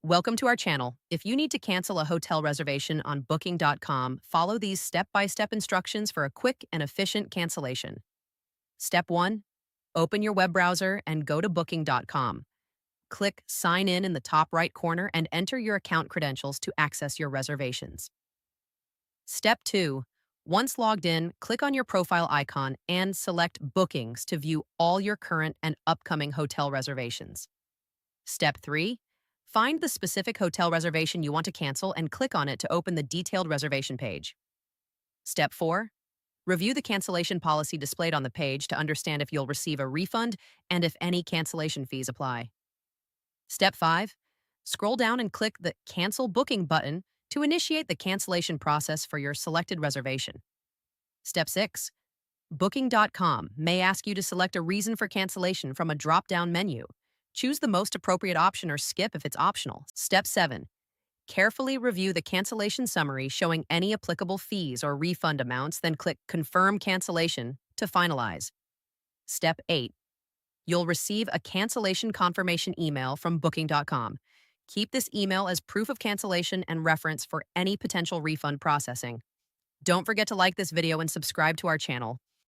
Welcome to our channel. If you need to cancel a hotel reservation on Booking.com, follow these step-by-step instructions for a quick and efficient cancellation. Step 1. Open your web browser and go to Booking.com. Click Sign in the top right corner and enter your account credentials to access your reservations. Step 2. Once logged in, click on your profile icon and select Bookings to view all your current and upcoming hotel reservations. Step 3. Find the specific hotel reservation you want to cancel and click on it to open the detailed reservation page. Step 4. Review the cancellation policy displayed on the page to understand if you'll receive a refund and if any cancellation fees apply. Step 5. Scroll down and click the Cancel Booking button to initiate the cancellation process for your selected reservation. Step 6. Booking.com may ask you to select a reason for cancellation from a drop-down menu. Choose the most appropriate option or skip if it's optional. Step 7. Carefully review the cancellation summary showing any applicable fees or refund amounts, then click Confirm Cancellation to finalize. Step 8. You'll receive a cancellation confirmation email from Booking.com. Keep this email as proof of cancellation and reference for any potential refund processing. Don't forget to like this video and subscribe to our channel.